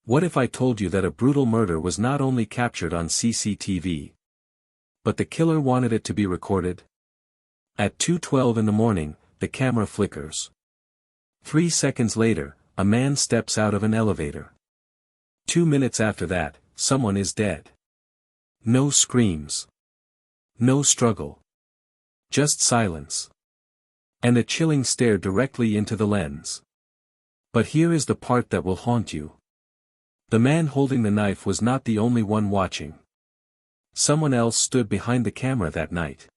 What if I told you that a brutal murder was not only captured on CCTV, but the killer wanted it to be recorded? At 2:12 in the morning, the camera flickers. 3 seconds later, a man steps out of an elevator. 2 minutes after that, someone is dead. No screams. No struggle. Just silence. And a chilling stare directly into the lens. But here is the part that will haunt you. The man holding the knife was not the only one watching. Someone else stood behind the camera that night.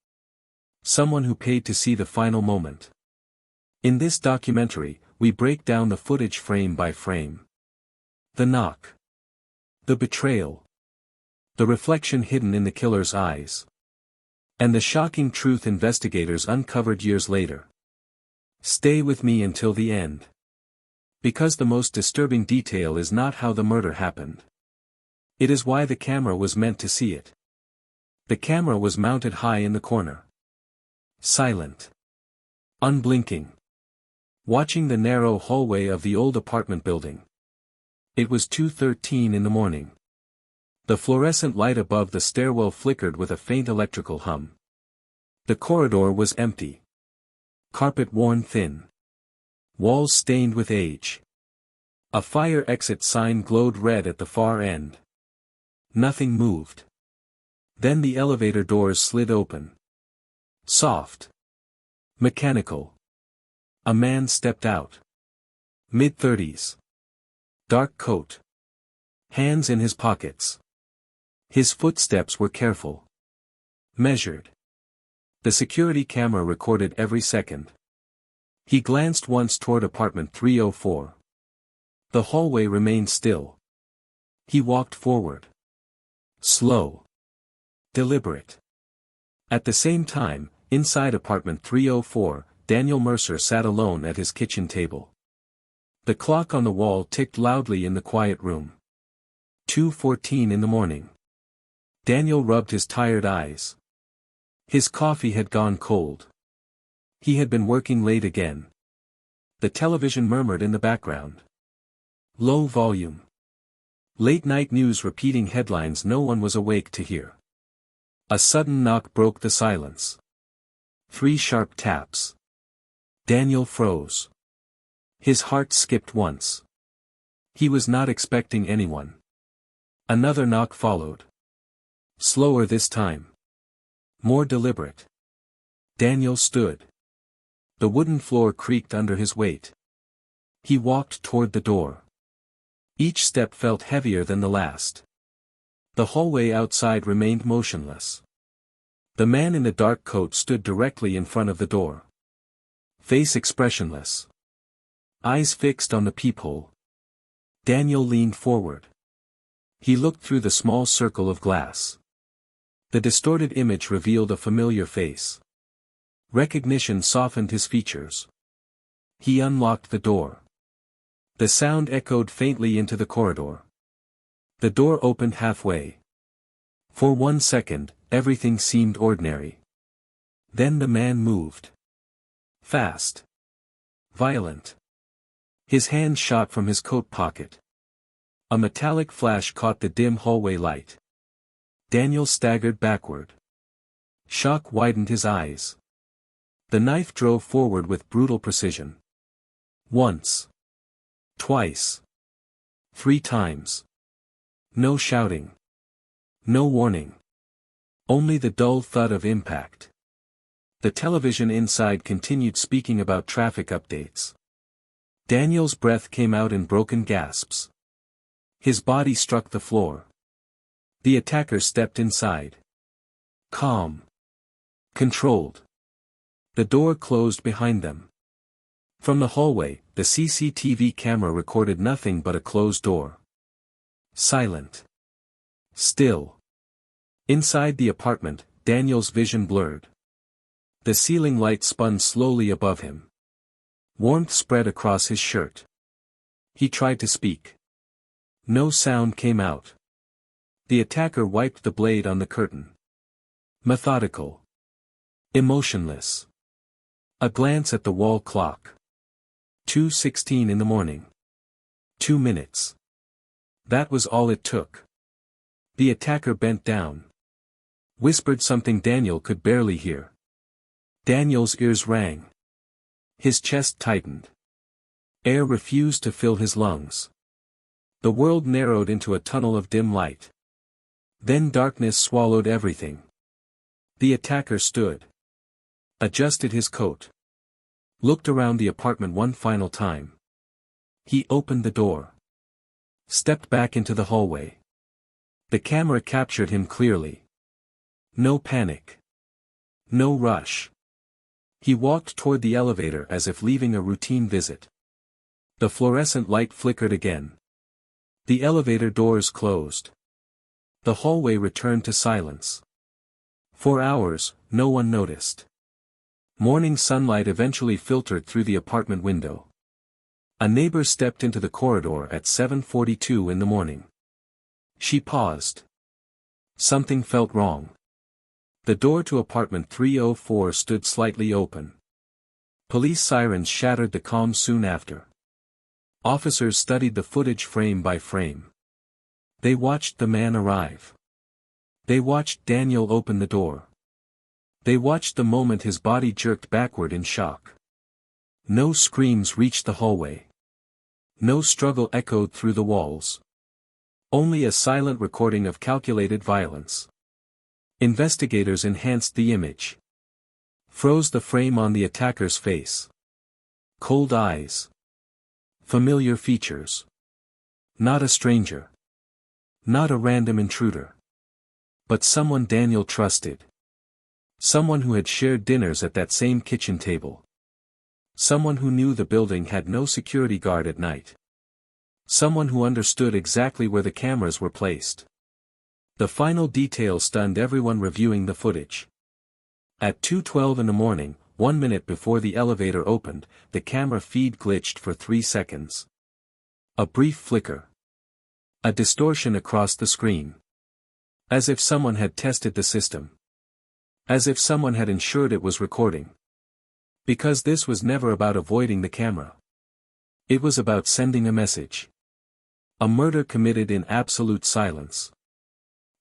Someone who paid to see the final moment. In this documentary, we break down the footage frame by frame. The knock. The betrayal. The reflection hidden in the killer's eyes. And the shocking truth investigators uncovered years later. Stay with me until the end. Because the most disturbing detail is not how the murder happened. It is why the camera was meant to see it. The camera was mounted high in the corner. Silent. Unblinking. Watching the narrow hallway of the old apartment building. It was 2:13 in the morning. The fluorescent light above the stairwell flickered with a faint electrical hum. The corridor was empty. Carpet worn thin. Walls stained with age. A fire exit sign glowed red at the far end. Nothing moved. Then the elevator doors slid open. Soft. Mechanical. A man stepped out. Mid-30s. Dark coat. Hands in his pockets. His footsteps were careful. Measured. The security camera recorded every second. He glanced once toward apartment 304. The hallway remained still. He walked forward. Slow. Deliberate. At the same time, inside apartment 304, Daniel Mercer sat alone at his kitchen table. The clock on the wall ticked loudly in the quiet room. 2:14 in the morning. Daniel rubbed his tired eyes. His coffee had gone cold. He had been working late again. The television murmured in the background. Low volume. Late-night news repeating headlines no one was awake to hear. A sudden knock broke the silence. 3 sharp taps. Daniel froze. His heart skipped once. He was not expecting anyone. Another knock followed. Slower this time. More deliberate. Daniel stood. The wooden floor creaked under his weight. He walked toward the door. Each step felt heavier than the last. The hallway outside remained motionless. The man in the dark coat stood directly in front of the door. Face expressionless. Eyes fixed on the peephole. Daniel leaned forward. He looked through the small circle of glass. The distorted image revealed a familiar face. Recognition softened his features. He unlocked the door. The sound echoed faintly into the corridor. The door opened halfway. For 1 second, everything seemed ordinary. Then the man moved. Fast. Violent. His hand shot from his coat pocket. A metallic flash caught the dim hallway light. Daniel staggered backward. Shock widened his eyes. The knife drove forward with brutal precision. Once. Twice. 3 times. No shouting. No warning. Only the dull thud of impact. The television inside continued speaking about traffic updates. Daniel's breath came out in broken gasps. His body struck the floor. The attacker stepped inside. Calm. Controlled. The door closed behind them. From the hallway, the CCTV camera recorded nothing but a closed door. Silent. Still. Inside the apartment, Daniel's vision blurred. The ceiling light spun slowly above him. Warmth spread across his shirt. He tried to speak. No sound came out. The attacker wiped the blade on the curtain. Methodical. Emotionless. A glance at the wall clock. 2:16 in the morning. 2 minutes. That was all it took. The attacker bent down. Whispered something Daniel could barely hear. Daniel's ears rang. His chest tightened. Air refused to fill his lungs. The world narrowed into a tunnel of dim light. Then darkness swallowed everything. The attacker stood. Adjusted his coat. Looked around the apartment one final time. He opened the door. Stepped back into the hallway. The camera captured him clearly. No panic. No rush. He walked toward the elevator as if leaving a routine visit. The fluorescent light flickered again. The elevator doors closed. The hallway returned to silence. For hours, no one noticed. Morning sunlight eventually filtered through the apartment window. A neighbor stepped into the corridor at 7:42 in the morning. She paused. Something felt wrong. The door to apartment 304 stood slightly open. Police sirens shattered the calm soon after. Officers studied the footage frame by frame. They watched the man arrive. They watched Daniel open the door. They watched the moment his body jerked backward in shock. No screams reached the hallway. No struggle echoed through the walls. Only a silent recording of calculated violence. Investigators enhanced the image. Froze the frame on the attacker's face. Cold eyes. Familiar features. Not a stranger. Not a random intruder. But someone Daniel trusted. Someone who had shared dinners at that same kitchen table. Someone who knew the building had no security guard at night. Someone who understood exactly where the cameras were placed. The final detail stunned everyone reviewing the footage. At 2:12 in the morning, 1 minute before the elevator opened, the camera feed glitched for 3 seconds. A brief flicker. A distortion across the screen. As if someone had tested the system. As if someone had ensured it was recording. Because this was never about avoiding the camera. It was about sending a message. A murder committed in absolute silence.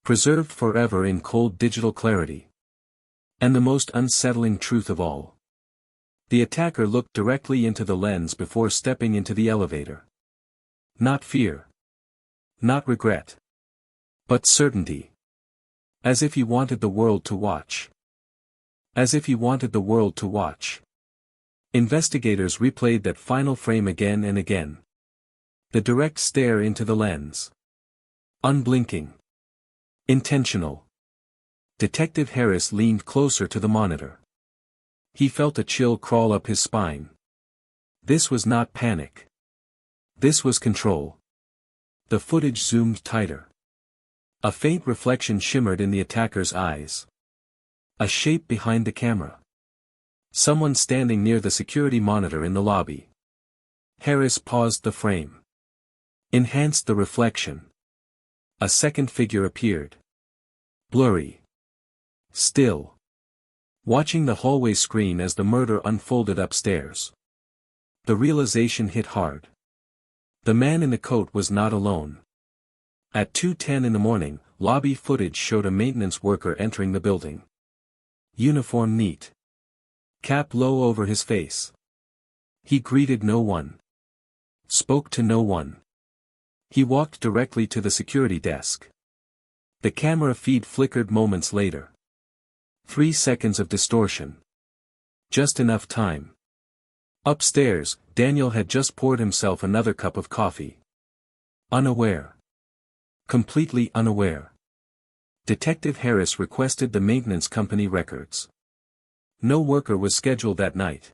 Preserved forever in cold digital clarity. And the most unsettling truth of all. The attacker looked directly into the lens before stepping into the elevator. Not fear. Not regret. But certainty. As if he wanted the world to watch. As if he wanted the world to watch. Investigators replayed that final frame again and again. The direct stare into the lens. Unblinking. Intentional. Detective Harris leaned closer to the monitor. He felt a chill crawl up his spine. This was not panic. This was control. The footage zoomed tighter. A faint reflection shimmered in the attacker's eyes. A shape behind the camera. Someone standing near the security monitor in the lobby. Harris paused the frame. Enhanced the reflection. A second figure appeared. Blurry. Still. Watching the hallway screen as the murder unfolded upstairs. The realization hit hard. The man in the coat was not alone. At 2:10 in the morning, lobby footage showed a maintenance worker entering the building. Uniform neat. Cap low over his face. He greeted no one. Spoke to no one. He walked directly to the security desk. The camera feed flickered moments later. 3 seconds of distortion. Just enough time. Upstairs, Daniel had just poured himself another cup of coffee. Unaware. Completely unaware. Detective Harris requested the maintenance company records. No worker was scheduled that night.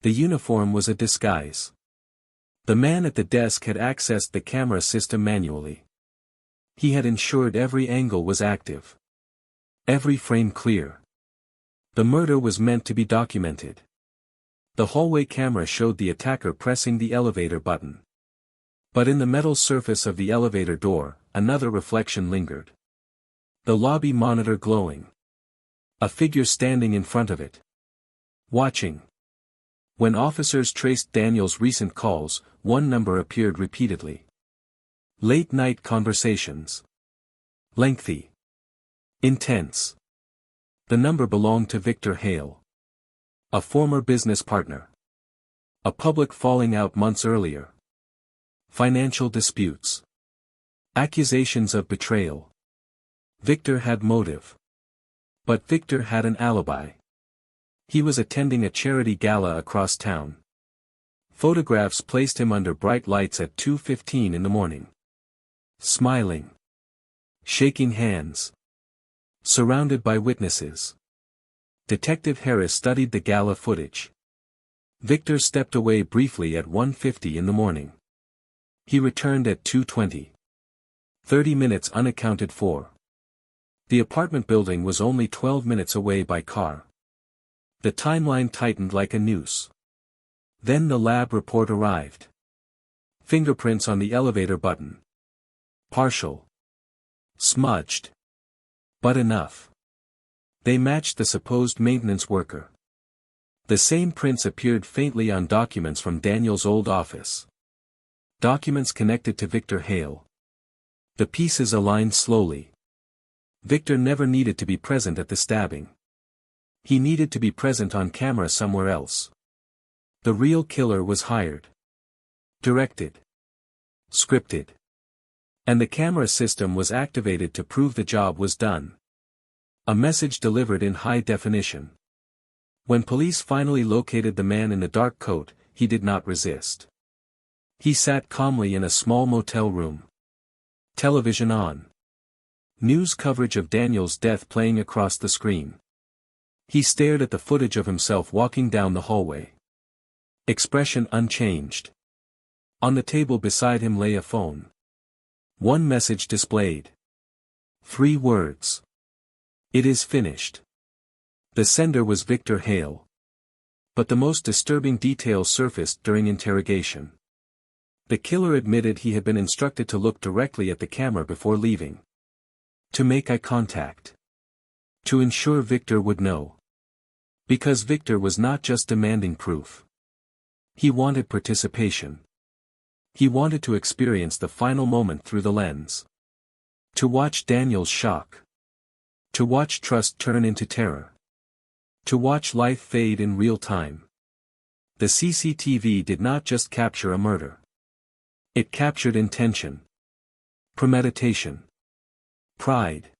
The uniform was a disguise. The man at the desk had accessed the camera system manually. He had ensured every angle was active. Every frame clear. The murder was meant to be documented. The hallway camera showed the attacker pressing the elevator button. But in the metal surface of the elevator door, another reflection lingered. The lobby monitor glowing. A figure standing in front of it. Watching. When officers traced Daniel's recent calls, one number appeared repeatedly. Late-night conversations. Lengthy. Intense. The number belonged to Victor Hale, a former business partner. A public falling out months earlier. Financial disputes. Accusations of betrayal. Victor had motive. But Victor had an alibi. He was attending a charity gala across town. Photographs placed him under bright lights at 2:15 in the morning. Smiling. Shaking hands. Surrounded by witnesses. Detective Harris studied the gala footage. Victor stepped away briefly at 1:50 in the morning. He returned at 2:20. 30 minutes unaccounted for. The apartment building was only 12 minutes away by car. The timeline tightened like a noose. Then the lab report arrived. Fingerprints on the elevator button. Partial. Smudged. But enough. They matched the supposed maintenance worker. The same prints appeared faintly on documents from Daniel's old office. Documents connected to Victor Hale. The pieces aligned slowly. Victor never needed to be present at the stabbing. He needed to be present on camera somewhere else. The real killer was hired. Directed. Scripted. And the camera system was activated to prove the job was done. A message delivered in high definition. When police finally located the man in the dark coat, he did not resist. He sat calmly in a small motel room. Television on. News coverage of Daniel's death playing across the screen. He stared at the footage of himself walking down the hallway. Expression unchanged. On the table beside him lay a phone. One message displayed. 3 words. It is finished. The sender was Victor Hale. But the most disturbing details surfaced during interrogation. The killer admitted he had been instructed to look directly at the camera before leaving. To make eye contact. To ensure Victor would know. Because Victor was not just demanding proof. He wanted participation. He wanted to experience the final moment through the lens. To watch Daniel's shock. To watch trust turn into terror. To watch life fade in real time. The CCTV did not just capture a murder. It captured intention. Premeditation. Pride.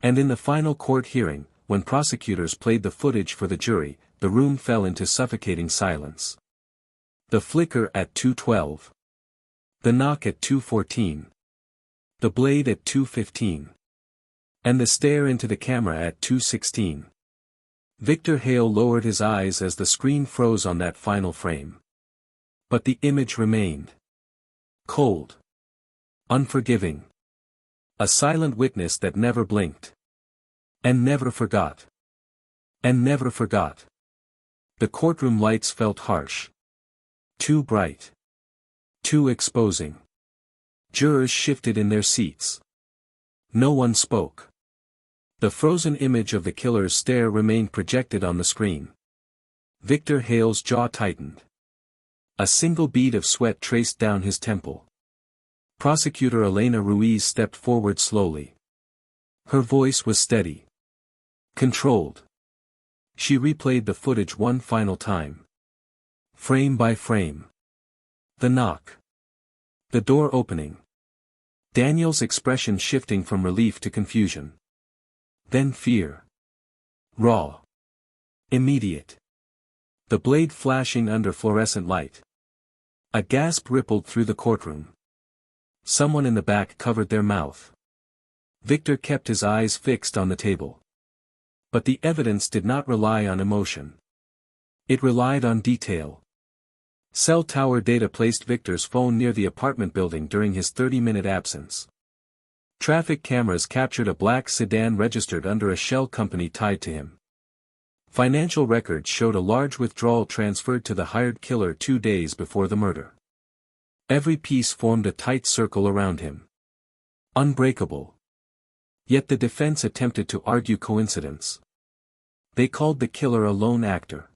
And in the final court hearing, when prosecutors played the footage for the jury, the room fell into suffocating silence. The flicker at 2:12. The knock at 2:14. The blade at 2:15. And the stare into the camera at 2:16. Victor Hale lowered his eyes as the screen froze on that final frame. But the image remained. Cold. Unforgiving. A silent witness that never blinked. And never forgot. And never forgot. The courtroom lights felt harsh. Too bright. Too exposing. Jurors shifted in their seats. No one spoke. The frozen image of the killer's stare remained projected on the screen. Victor Hale's jaw tightened. A single bead of sweat traced down his temple. Prosecutor Elena Ruiz stepped forward slowly. Her voice was steady. Controlled. She replayed the footage one final time. Frame by frame. The knock. The door opening. Daniel's expression shifting from relief to confusion. Then fear. Raw. Immediate. The blade flashing under fluorescent light. A gasp rippled through the courtroom. Someone in the back covered their mouth. Victor kept his eyes fixed on the table. But the evidence did not rely on emotion. It relied on detail. Cell tower data placed Victor's phone near the apartment building during his 30-minute absence. Traffic cameras captured a black sedan registered under a shell company tied to him. Financial records showed a large withdrawal transferred to the hired killer 2 days before the murder. Every piece formed a tight circle around him. Unbreakable. Yet the defense attempted to argue coincidence. They called the killer a lone actor.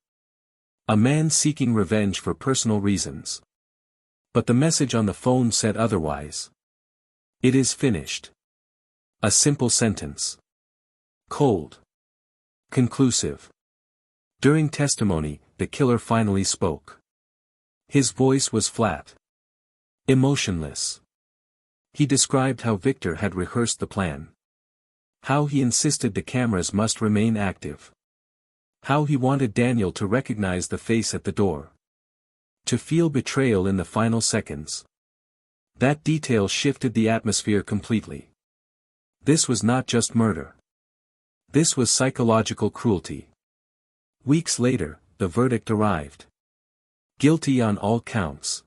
A man seeking revenge for personal reasons. But the message on the phone said otherwise. It is finished. A simple sentence. Cold. Conclusive. During testimony, the killer finally spoke. His voice was flat. Emotionless. He described how Victor had rehearsed the plan. How he insisted the cameras must remain active. How he wanted Daniel to recognize the face at the door. To feel betrayal in the final seconds. That detail shifted the atmosphere completely. This was not just murder. This was psychological cruelty. Weeks later, the verdict arrived. Guilty on all counts.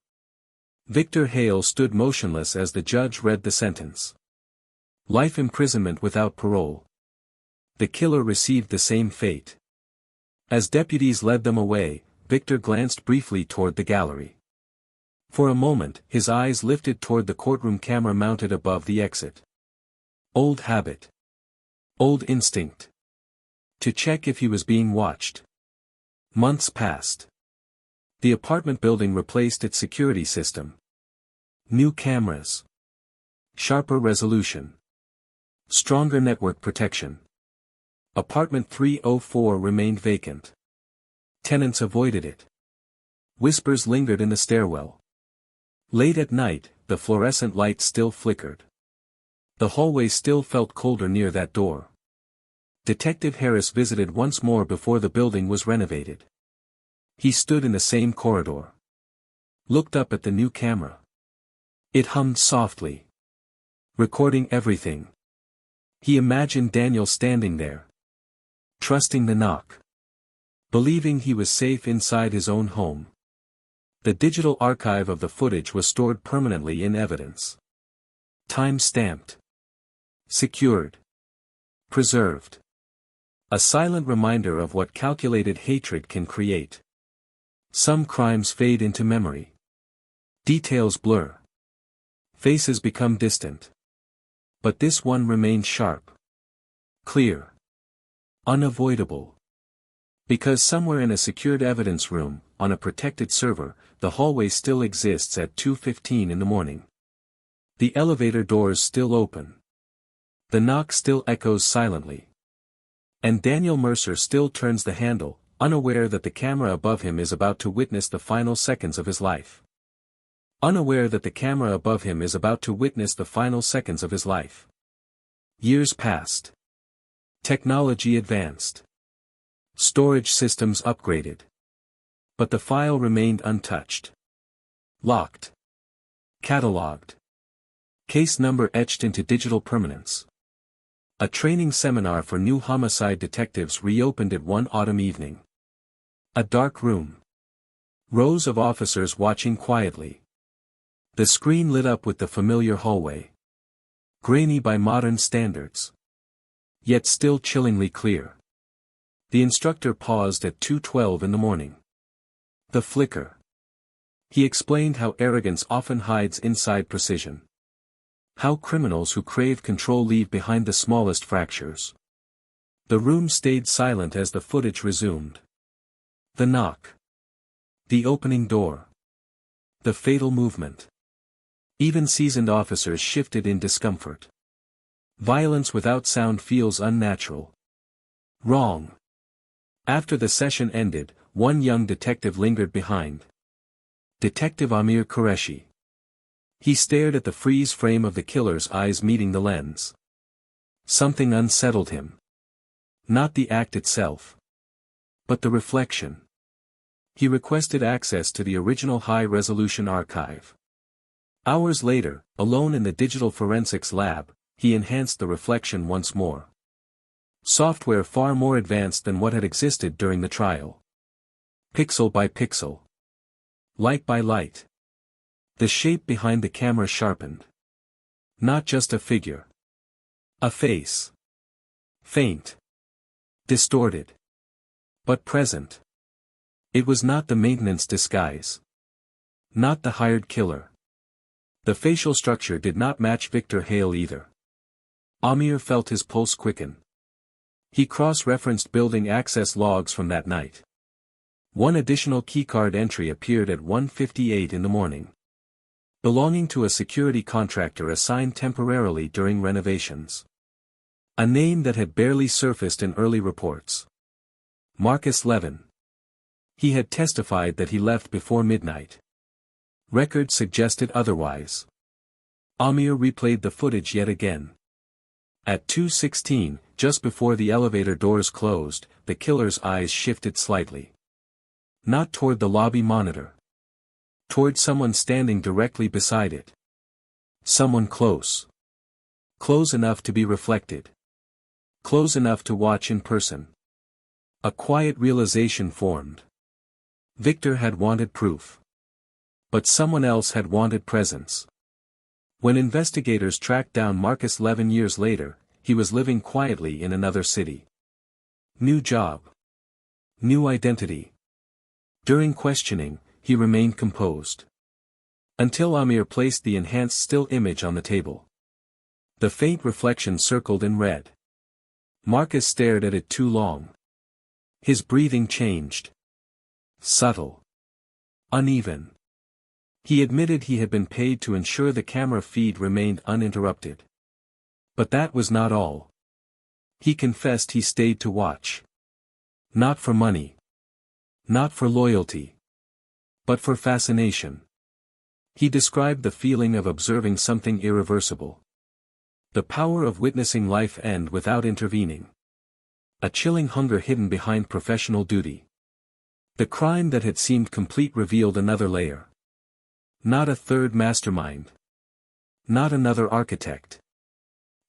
Victor Hale stood motionless as the judge read the sentence. Life imprisonment without parole. The killer received the same fate. As deputies led them away, Victor glanced briefly toward the gallery. For a moment, his eyes lifted toward the courtroom camera mounted above the exit. Old habit. Old instinct. To check if he was being watched. Months passed. The apartment building replaced its security system. New cameras. Sharper resolution. Stronger network protection. Apartment 304 remained vacant. Tenants avoided it. Whispers lingered in the stairwell. Late at night, the fluorescent light still flickered. The hallway still felt colder near that door. Detective Harris visited once more before the building was renovated. He stood in the same corridor. Looked up at the new camera. It hummed softly. Recording everything. He imagined Daniel standing there. Trusting the knock. Believing he was safe inside his own home. The digital archive of the footage was stored permanently in evidence. Time-stamped. Secured. Preserved. A silent reminder of what calculated hatred can create. Some crimes fade into memory. Details blur. Faces become distant. But this one remained sharp. Clear. Unavoidable. Because somewhere in a secured evidence room, on a protected server, the hallway still exists at 2:15 in the morning. The elevator doors still open. The knock still echoes silently. And Daniel Mercer still turns the handle, unaware that the camera above him is about to witness the final seconds of his life. Unaware that the camera above him is about to witness the final seconds of his life. Years passed. Technology advanced. Storage systems upgraded. But the file remained untouched. Locked. Catalogued. Case number etched into digital permanence. A training seminar for new homicide detectives reopened at one autumn evening. A dark room. Rows of officers watching quietly. The screen lit up with the familiar hallway. Grainy by modern standards. Yet still chillingly clear. The instructor paused at 2:12 in the morning. The flicker. He explained how arrogance often hides inside precision. How criminals who crave control leave behind the smallest fractures. The room stayed silent as the footage resumed. The knock. The opening door. The fatal movement. Even seasoned officers shifted in discomfort. Violence without sound feels unnatural. Wrong. After the session ended, one young detective lingered behind. Detective Amir Qureshi. He stared at the freeze frame of the killer's eyes meeting the lens. Something unsettled him. Not the act itself. But the reflection. He requested access to the original high-resolution archive. Hours later, alone in the digital forensics lab, he enhanced the reflection once more. Software far more advanced than what had existed during the trial. Pixel by pixel. Light by light. The shape behind the camera sharpened. Not just a figure. A face. Faint. Distorted. But present. It was not the maintenance disguise. Not the hired killer. The facial structure did not match Victor Hale either. Amir felt his pulse quicken. He cross-referenced building access logs from that night. One additional keycard entry appeared at 1:58 in the morning. belonging to a security contractor assigned temporarily during renovations. A name that had barely surfaced in early reports. Marcus Levin. He had testified that he left before midnight. Records suggested otherwise. Amir replayed the footage yet again. At 2:16, just before the elevator doors closed, the killer's eyes shifted slightly. Not toward the lobby monitor. Toward someone standing directly beside it. Someone close. Close enough to be reflected. Close enough to watch in person. A quiet realization formed. Victor had wanted proof. But someone else had wanted presence. When investigators tracked down Marcus Levin years later, he was living quietly in another city. New job. New identity. During questioning, he remained composed. Until Amir placed the enhanced still image on the table. The faint reflection circled in red. Marcus stared at it too long. His breathing changed. Subtle. Uneven. He admitted he had been paid to ensure the camera feed remained uninterrupted. But that was not all. He confessed he stayed to watch. Not for money. Not for loyalty. But for fascination. He described the feeling of observing something irreversible. The power of witnessing life end without intervening. A chilling hunger hidden behind professional duty. The crime that had seemed complete revealed another layer. Not a third mastermind. Not another architect.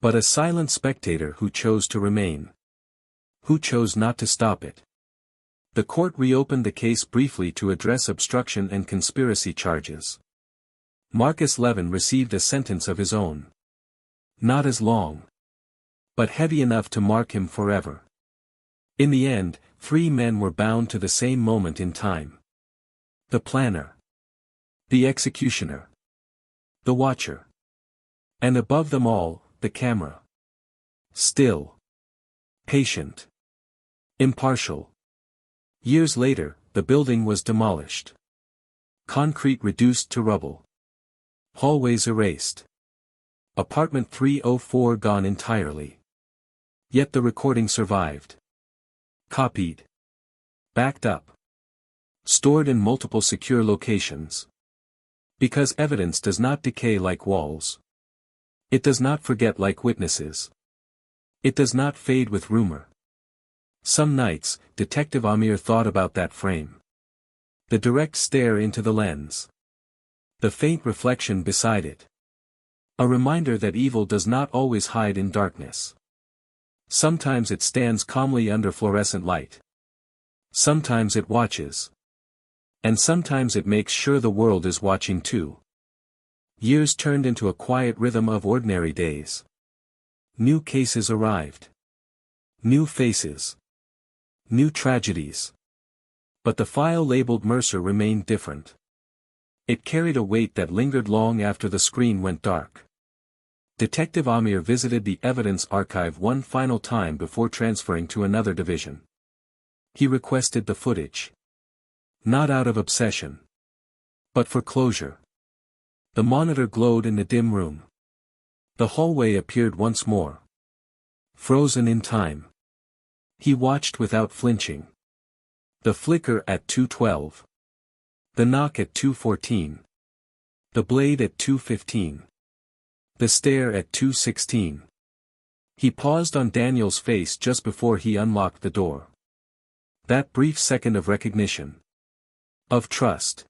But a silent spectator who chose to remain. Who chose not to stop it. The court reopened the case briefly to address obstruction and conspiracy charges. Marcus Levin received a sentence of his own. Not as long. But heavy enough to mark him forever. In the end, 3 men were bound to the same moment in time. The planner. The executioner. The watcher. And above them all, the camera. Still. Patient. Impartial. Years later, the building was demolished. Concrete reduced to rubble. Hallways erased. Apartment 304 gone entirely. Yet the recording survived. Copied. Backed up. Stored in multiple secure locations. Because evidence does not decay like walls. It does not forget like witnesses. It does not fade with rumor. Some nights, Detective Amir thought about that frame. The direct stare into the lens. The faint reflection beside it. A reminder that evil does not always hide in darkness. Sometimes it stands calmly under fluorescent light. Sometimes it watches. And sometimes it makes sure the world is watching too. Years turned into a quiet rhythm of ordinary days. New cases arrived. New faces. New tragedies. But the file labeled Mercer remained different. It carried a weight that lingered long after the screen went dark. Detective Amir visited the evidence archive one final time before transferring to another division. He requested the footage. Not out of obsession. But for closure. The monitor glowed in the dim room. The hallway appeared once more. Frozen in time. He watched without flinching. The flicker at 2:12. The knock at 2:14. The blade at 2:15. The stare at 2:16. He paused on Daniel's face just before he unlocked the door. That brief second of recognition. Of trust.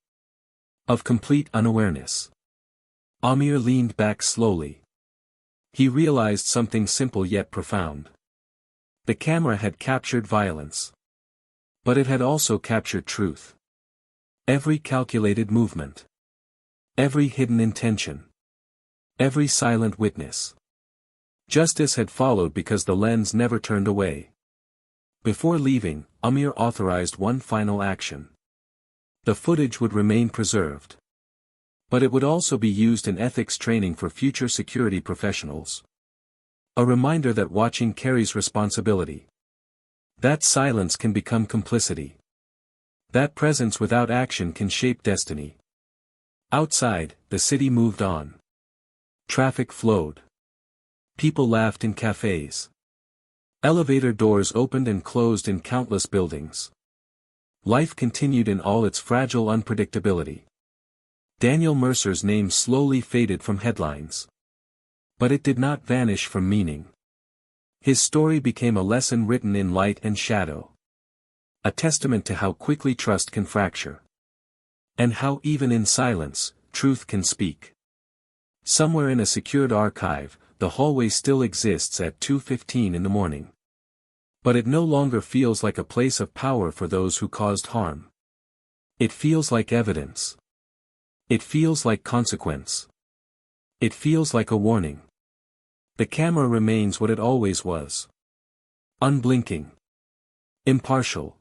Of complete unawareness. Amir leaned back slowly. He realized something simple yet profound. The camera had captured violence. But it had also captured truth. Every calculated movement. Every hidden intention. Every silent witness. Justice had followed because the lens never turned away. Before leaving, Amir authorized one final action. The footage would remain preserved. But it would also be used in ethics training for future security professionals. A reminder that watching carries responsibility. That silence can become complicity. That presence without action can shape destiny. Outside, the city moved on. Traffic flowed. People laughed in cafes. Elevator doors opened and closed in countless buildings. Life continued in all its fragile unpredictability. Daniel Mercer's name slowly faded from headlines. But it did not vanish from meaning. His story became a lesson written in light and shadow. A testament to how quickly trust can fracture. And how even in silence, truth can speak. Somewhere in a secured archive, the hallway still exists at 2:15 in the morning. But it no longer feels like a place of power for those who caused harm. It feels like evidence. It feels like consequence. It feels like a warning. The camera remains what it always was. Unblinking. Impartial.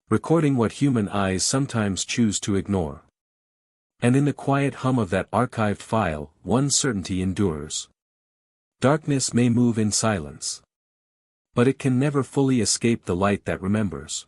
Recording what human eyes sometimes choose to ignore. And in the quiet hum of that archived file, one certainty endures. Darkness may move in silence. But it can never fully escape the light that remembers.